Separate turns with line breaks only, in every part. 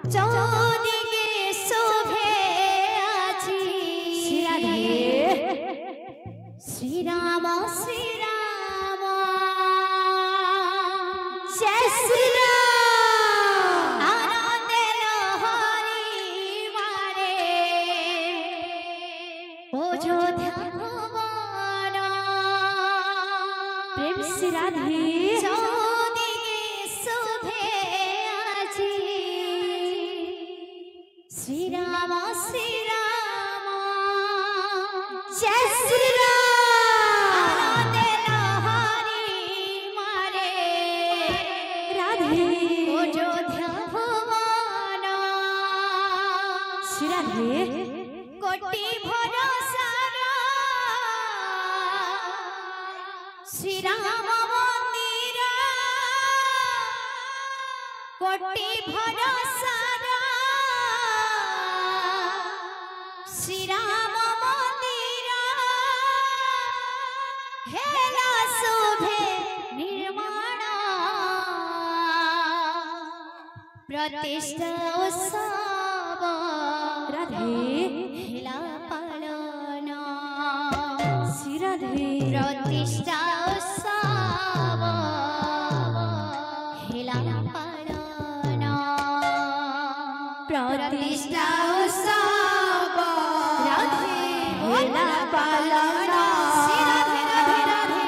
চৌদিকে শোভে আছি শ্রীরাম শ্রীরাম জয় শ্রীরাম আনন্দে লহরি মারে অযোধ্যা ভুবন প্রেম শ্রী রাধে চৌদিকে শোভে আছি শ্রীরাম শ্রীরাম জয় শ্রীরাম আনন্দে লহরি মারে রাধে অযোধ্যা ভুবন শ্রী রাধে কোটি ভরসা শ্রীরাম মন্দির কোটি ভরসা শ্রীরাম মন্দির হেলা শোভে নির্মাণ প্রতিষ্ঠা উৎসব রাধে হেলা পালন শ্রী রাধে প্রতিষ্ঠা উৎসব হেলা পালন প্রতিষ্ঠা উৎসব রাধে হেলা পালন শ্রী রাধে রাধে রাধে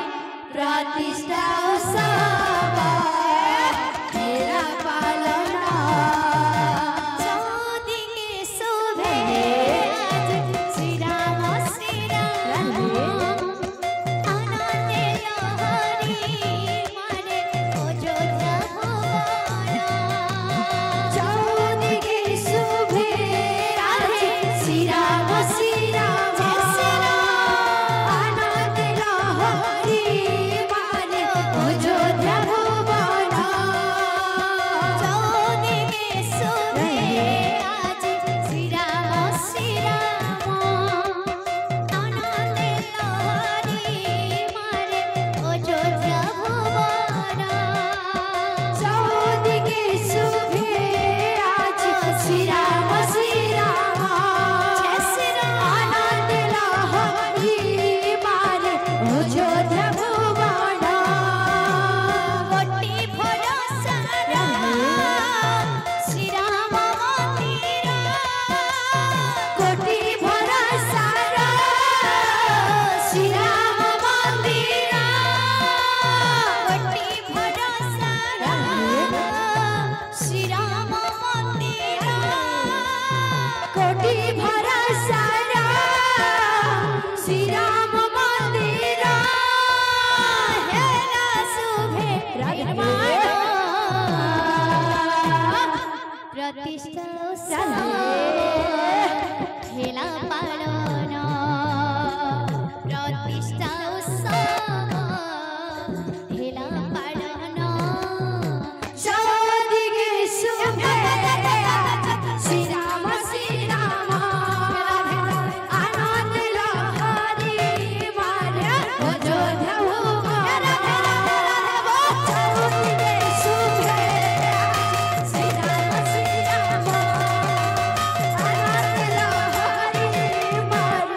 প্রতিষ্ঠা উৎসব হেলা পালন চৌদিকে শোভে আজ শ্রীরাম শ্রীরাম আনন্দে লহরি মারে অযোধ্যা ভুবন চৌদিকে শোভে রাধে শ্রীরাম শ্রীরাম জয় শ্রীরাম আনন্দে লহরি মারে অযোধ্যা ভুবন চৌদিকে শোভে আজ শ্রীরাম শ্রীরাম আনন্দে লহরি মারে অযোধ্যা ভুবন চৌদিকে শোভে আজ শ্রীরাম শ্রীরাম জয় শ্রীরাম আনন্দে লহরি মারে অযোধ্যা ভুবন কোটি ভরসা শ্রীরাম মন্দির কোটি ভরসা শ্রীরাম মন্দির কোটি ভরসা শ্রীরাম মন্দির কোটি ভরসা শ্রীরাম মন্দির হেলা শোভে নির্মাণ প্রতিষ্ঠা উৎসব হেলা পালন প্রতিষ্ঠা উৎসব হেলা পালন চৌদিকে শোভে শ্রীরাম শ্রীরাম আনন্দে লহরি মারে অযোধ্যা ভুবন চৌদিকে শোভে শ্রীরাম শ্রীরাম আনন্দে লহরি মারে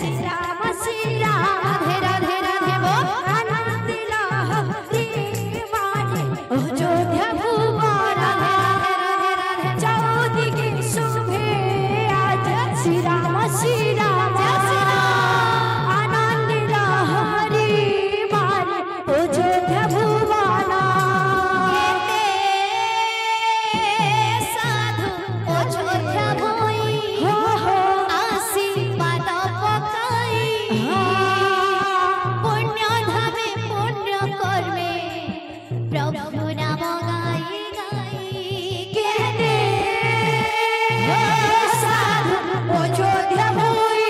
श्री राम राधे राधे राधे बोल आनंद लहरी मारे अयोध्या भुवन राधे राधे राधे चौदिके शोभे आज श्री राम आनंद लहरी मारे अयोध्या भुवन साधु अयोध्या भई आशीर्वाद पकाई पुण्य धामे पुण्य कर्मे प्रभु नाम गाई गाई कहते साधु अयोध्या भई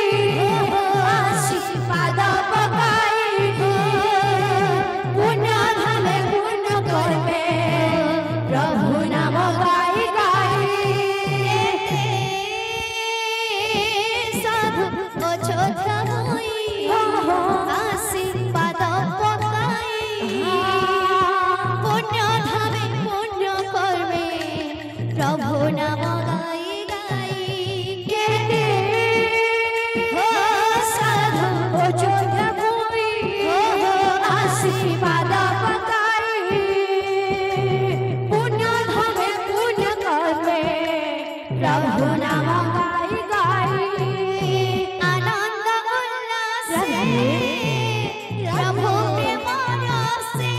आशीर्वाद पकाई पुण्य धामे पुण्य कर्मे प्रभु नाम गाई गाई साधु अयोध्या भई आशीर्वाद पकाई पुण्य धामे पुण्य कर्मे प्रभु नाम गाई गाई कहते साधु अयोध्या भई आशीर्वाद पकाई पुण्य धामे पुण्य कर्मे प्रभु नाम गाई गाई आनंद उल्लासे प्रभु प्रेम रसे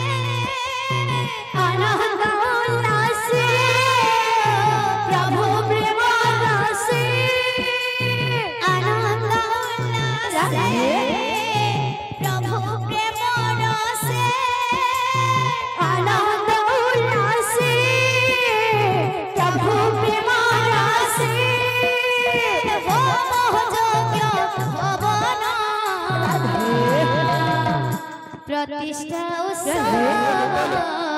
आनंद उल्लासे प्रभु प्रेम रसे आनंद उल्लासे प्रभु प्रेम रसे आनंद उल्लासे प्रभु प्रेम रसे हो मोहजज्ञ भवन प्रतिष्ठा उत्सव